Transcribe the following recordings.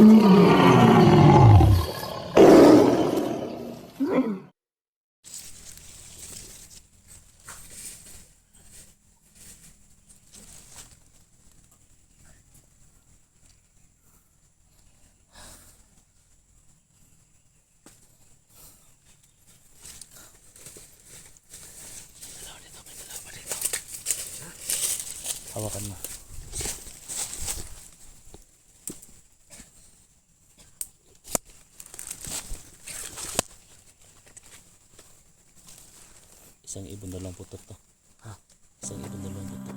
Hawakan mo. Isang ibon na lang putot to. Ha? Isang ibon na lang putot.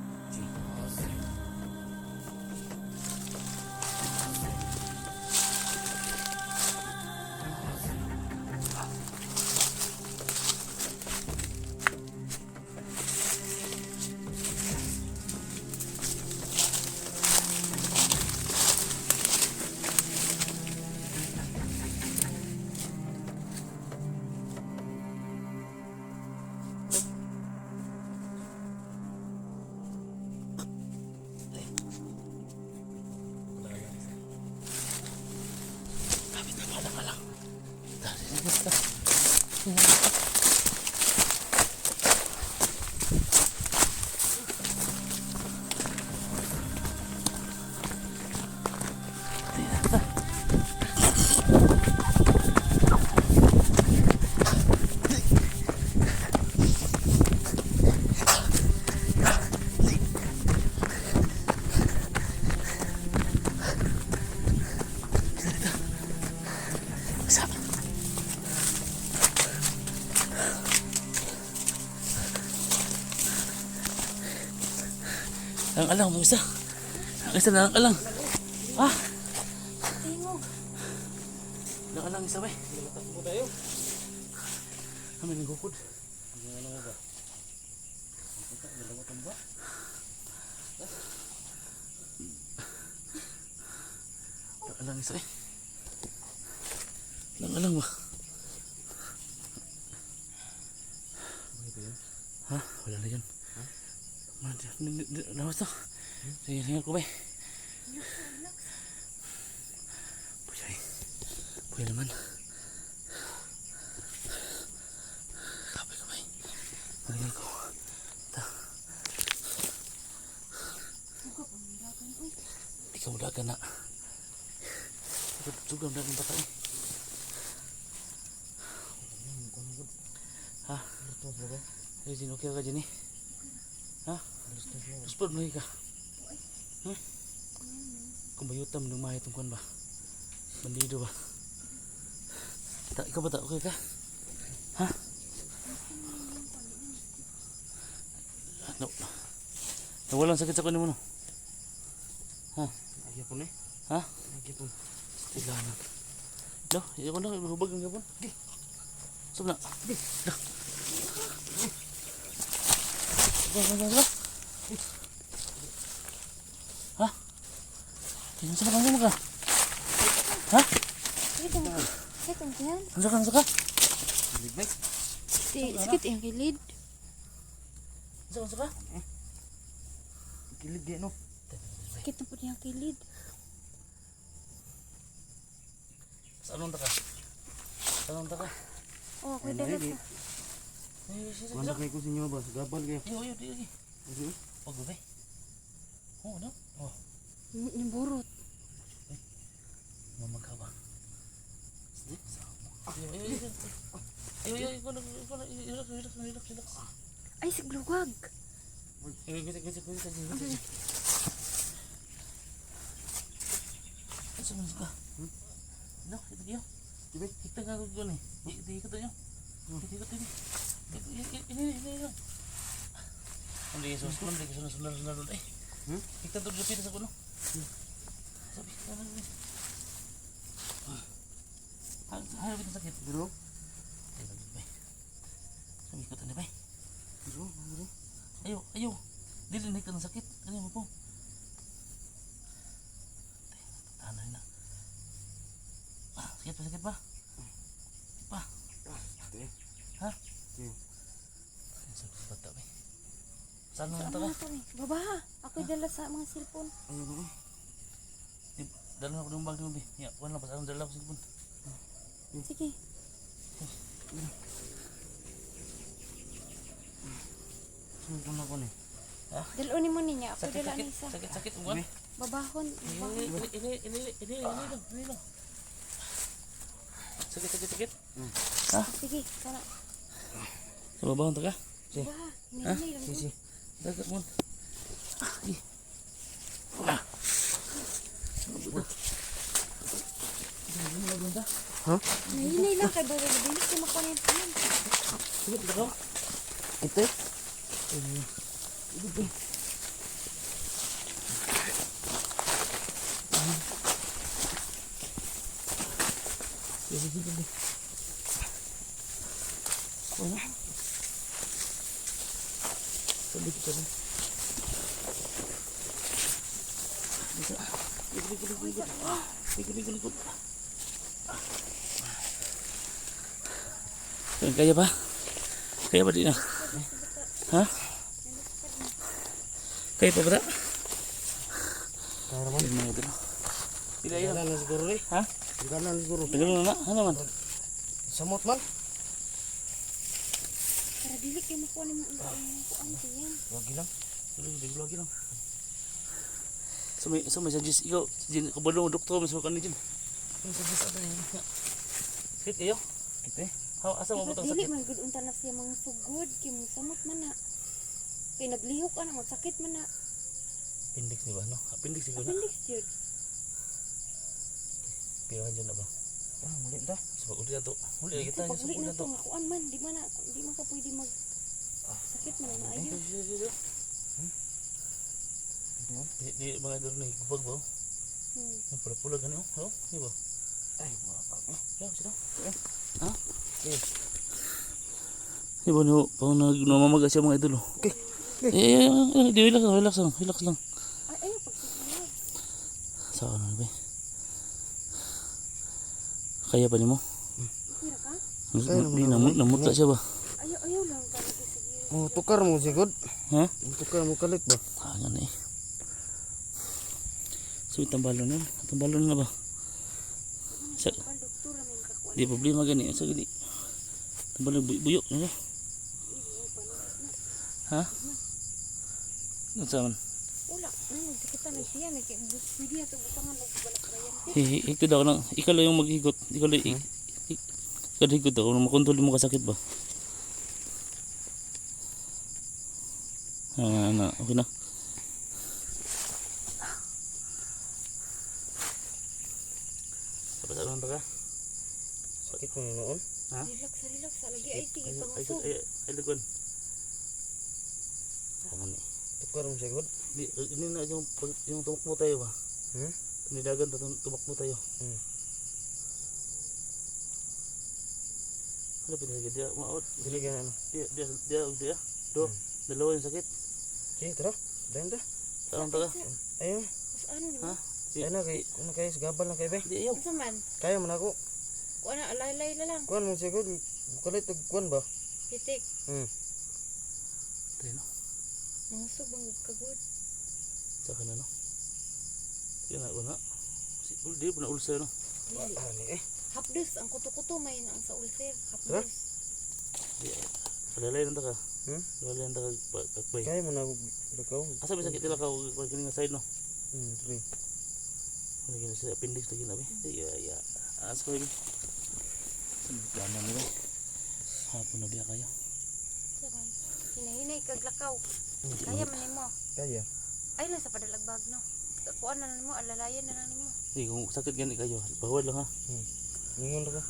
Ang alang mo isa. Ang isa na ang alang. Ah! Ang alang isa ba? Latak mo tayo. Kami nagukod. Ang alang ba? Dalawatan ba? Ang alang isa eh. Ang alang ba? Ha? Wala na yan. Nawas to. Ringan ko ba? Puya naman. Kapay ko ba? Ringan ko. Ikaw dagan na. Sugam dagan bata eh. Ha? Ay, sinukil ka dyan eh. Ha? Sport mo ka. Kung bayutam ng mahit ng kuwan ba? Bandido ba? Ikaw ba ta? Okay ka? Ha? No. Nawalang sakit sa kuwan mo no? Ha? Nagyapon eh? Ha? Nagyapon. Stilanan. No? Iyako na. Hubag ang yapon. Sab na. Dah. Ha? Tingnan sa bakang mo ka? Ha? Sakit ang yan. Ano ka? Sakit yung kilid. Ano ka? Kilid di no? Sakit na po yung kilid. Saan ka? Saan ka? Oh, ako dala ka. Wala kayo ko sa inyo ba? Gabal kayo. Iyo, di. Pag ba? Oh, no? Oh. Niburot. Mamagka ba? Relax. Ay, siglugag. Gusik. Ano sa mga ka? No, ito kayo. Kita nga ko ni. Ikot nyo. Ikot. Ini. Hindi Yesus ko, hindi ko sunod eh. Kita to dito sa kuno. Sabi ka na ni. Hayo kita sakit, bro. Sabi ko tani bay. Bro. Ayo. Dili na ka sakit. Ano mo po? Tahan na. Sakit ba? Pa. Ha? Sabi bata bay. Saan mo Saan ka? mo ito eh? Baba, ako dala sa mga cellphone. Ayun na Dalam ako ng bag ni Mabi. Ya, kuha lang. Pasang dala ko sa cellphone. Sige. Sumukon ako ni. Dalunin mo niya. Ako Sakit, dala sakit. ni isa. Sakit, sakit. Uwan. Babahon. Ini lang. Sakit, sakit, sakit. Sige, sana. Sa babahon ta ka? Wah, hinay lang. Sisi. Dagat mo. Ha? Hinay lang kay bawa bilis ko makuha yung tanan. Sige, ikaw. Ito. Sige, sige, sige. Wala. Sabi ko sabi. Likod. Kaya ba? Kaya ba di na? Ha? Kaya pa ba ta? Kaya naman. Tidak ya? Ganan na siguro eh. Ha? Ganan siguro. Tagal na. Ano man? Samot man. Para dili kayo makuha ng kuhaan ko yan. Wag lang. Di lagi lang. So may suggest ikaw, din kabalo doktor mas kan din. May suggest apa yan? Sakit kayo? Ito. How asa mo butang Dili sakit? man gud unta na siya mga sugod kay mo samot man na. Kay naglihok ka na mo sakit man na. Appendix di ba no? Appendix siguro na. Appendix jud. Pirahan dyan na ba? Ah, muli ta. Sa pag-uli na to. Uli na kita Pag sa uli pag-uli na na to. to nga kuan man di man ka pwede mag sakit man na maayo. Di mga duro na ikupag ba? Ang pula-pula gani oh. Di ba? Ay, wala pa. Ya, sila. Ha? Di ba no? Pang namamaga siya mga idol. Okay. Di relax lang. Ay ayo pag sigurado. Sa ano ba? Kaya pa ni mo? Kira ka? Di namutla siya ba? Ayaw lang para sige. Oh, tukar mo sigod. Ha? Tukar mo kalit ba? Ah, yan eh. So, tambalon na ba? Sa, Ang doktor man kakuan. di problema gani. Sa gani. Tambalon buyok na. Ha? Ano sa man? Wala, nang kita na siya na kay pwede ato butangan og balak bayan. Ikaw daw lang. Ikaw lang yung maghigot. Ikaw lang ikaw higot daw. Makontrol mo kasakit ba? Okay na. Sabi ka? Sakit mo noon. Ha? Relax lagi ay sige pangusog. Ay, lagwan. Ano ni? Tukar mo sigod. Ini na yung tumakbo tayo ba? Panidagan tumakbo tayo. Ano pinagagad dia? Maot. Dili ka ano. Dia. Dalawa yung sakit. Sige, tara. Dayan ta. Saan taga? Ayun. Mas ano ni Ha? mo? Ayun na kay ano kay gabal lang kay be. Di ayaw. Unsa man? Kaya man ako. Kuan na alay na lang. Kuan mo sigod. Kalit og kuan ba? Pitik. Tayo no? Mangusog bang kagud. Saka na no? Yan na wala. Di po na ulcer no? Ani eh. Hapdos ang kuto-kuto may ang sa ulcer. Tara. Hapdos. Di. Palalay lang ta ka. Hmm? Palalay lang ta ka kakbay. Kaya man ako lakaw. Asa may sakit nila ka kung kini nga side no? Three. Ano gina sa appendix lagi na ba? Ya. As ko yun. Plano nila. Hapon na biya kayo. Saman. Hinahinay kag lakaw. Kaya man nimo. Kaya. Ay lang sa padalagbag no. Kuan na nimo alalayan na nimo. Di kung sakit gani kayo, bawal lang ha. Ningon ka.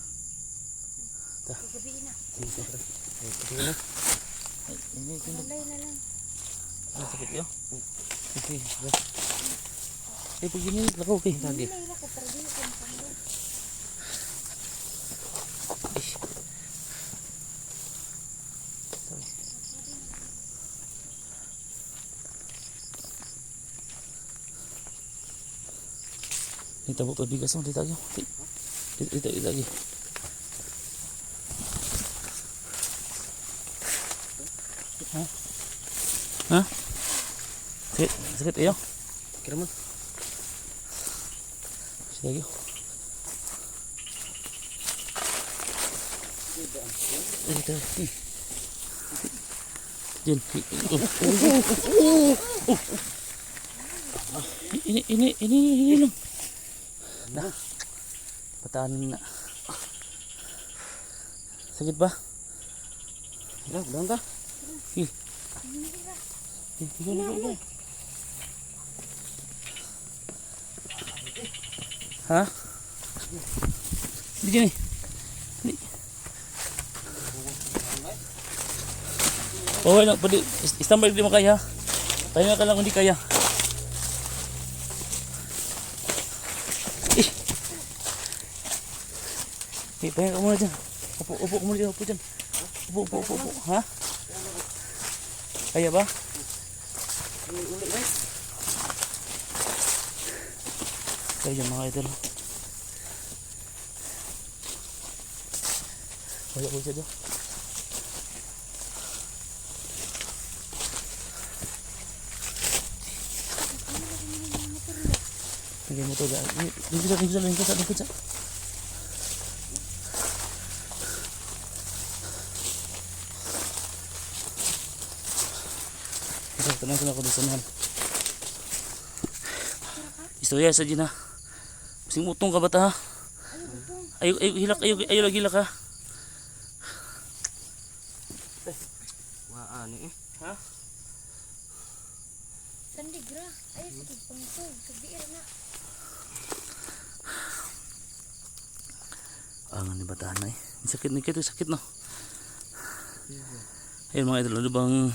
Gabi na. Sige. Sige na. Ay, ini Alay na lang. ano sakit yo? Okay. Eh pag gini lakaw kay lagi. Hinay ra ko para dili ko makando. Ini tabuk tu bigas mo dito lagi. Dito lagi. Ha? Sakit ayo. Kira mo. Kayo. Dito. Diyan. Ini lang. Nah. Patahan na. Sakit ba? Bilang ka. Ikaw. Ha? Di sini. Oh, wala. Pwede. Standby di mo kaya. Pahinga ka lang kung di kaya. Pahinga ka muna dyan. Upo ka muna dyan. Upo dyan. Upo. Ha? Kaya ba? Kaya dyan mga idol. Kaya ko siya dyan. Lagay mo to dyan. Lingkod sa. Tenang ako dito sanahan. Istorya sa dyan ha. Masing utong ka ba ta ha? Ayo lagi hilak ha. Waan eh. Ha? Sandigra. Ay, sakit pangsog. Kabiir na. Angan ni batahan na eh. Sakit ni kito, sakit no. Ayun mga idol, ano bang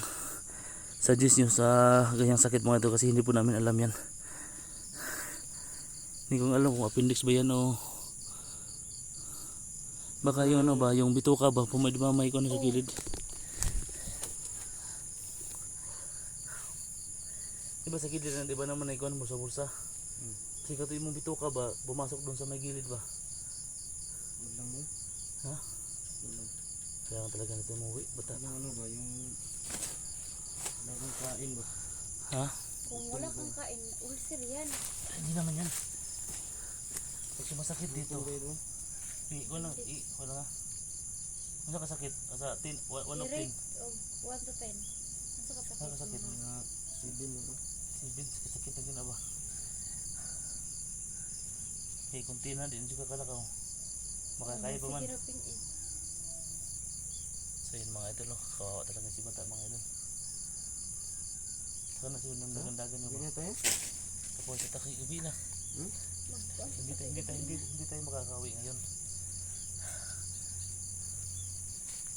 suggest nyo sa ganyang sakit mga idol kasi hindi po namin alam yan. Hindi ko alam kung appendix ba yan o baka yung ano ba, yung bituka ba, pumadimamay ko na sa gilid. Diba sa gilid na, diba naman na ikuan mo sa bulsa? Kasi katoy mong bituka ba, pumasok doon sa may gilid ba? Bilang mo. Ha? Kaya nga talaga natin umuwi, bata. Ano ba yung kang kain ba? Ha? Kung wala kang kain, ulcer yan. Ay, hindi naman yan. Pag sumasakit dito, wala nga. Ano ka sakit? Sa 1 of 10. I-rate of 1 to 10. Ano ka Ano ka sakit? Mga 7 ito. Sakit na gina ba? Eh, kunti na din juga kalakaw. Makakaya pa man. So yun mga idol, kawawa talaga si bata mga idol. Sana si unang dagan nyo ba? Hindi tayo? Tapos sa taki, ubi na. Hindi tayo makakawi ngayon.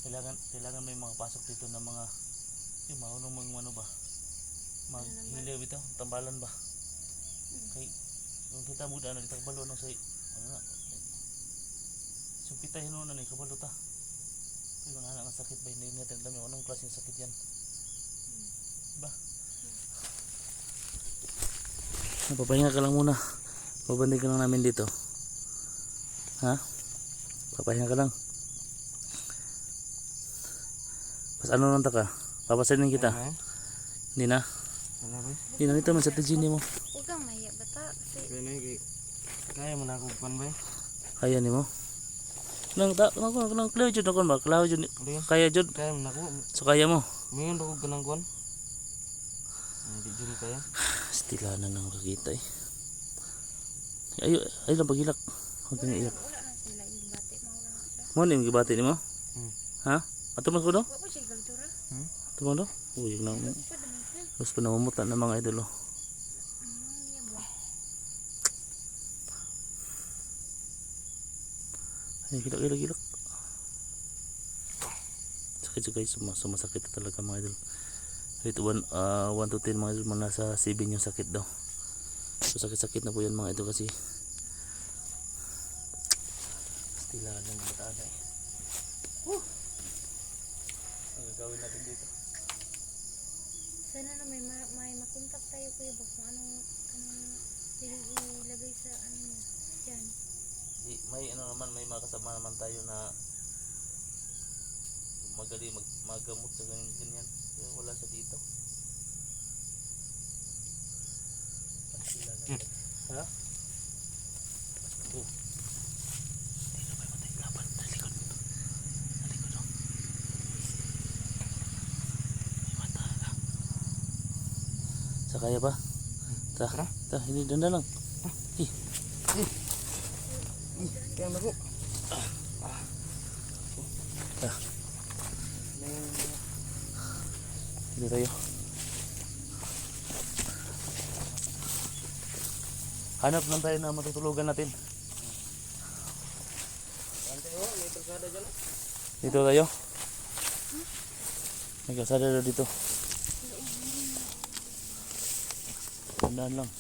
Kailangan may mga pasok dito na mga yung maunong mga ano ba? Maghiliw ito, tambalan ba? Kay kung kita muda na dito kabalo nang say ano na. Sumpitay no na ni kabalo ta. Yung mga anak sakit ba hindi natin alam yung anong klaseng sakit yan. Ba? Papahinga ka lang muna. Pabandig ka lang namin dito. Ha? Papahinga ka lang. Pas ano nang ka? Papasanin kita. Hindi na. Hindi na nito man sa tijini mo. Huwag kang mahiya bata. Kaya mo na ako pan ba? Kaya ni mo. Nang klaw jud kon ba? Klaw jud. Kaya jud. Kaya mo na ako. So kaya mo. Mingon ba ko ganang kon? Hindi jud kaya. Stilanan nang kakita eh. Ayo lang paghilak. Huwag kang iyak. Wala na sila yung bati. Mauna na siya. Mo ni gibati nimo? Ha? Ato man ko do? Wala ko siya galtura. Ato man do? Uy, nang Pwede man siya. mas panamumutan ng mga idol. Niya ba? Ay, gilak. Sakit guys, sumasakit talaga mga idol. Rate 1 to 10 mga idol, nasa 7 yung sakit daw. So sakit na po yan mga idol kasi stilanan ng bataan eh. Ang gagawin natin dito. Sana na may makontak tayo kuya ba kung anong ilagay sa ano niya. Yan. May ano naman, may mga kasama naman tayo na magaling magamot sa ganyan. Kaya wala sa dito. Ha? kaya pa. Tara. Ini dandan lang. Kaya na po. Dito tayo. Hanap lang tayo na matutulugan natin. Dito tayo. May kasada na dito. Tandaan lang.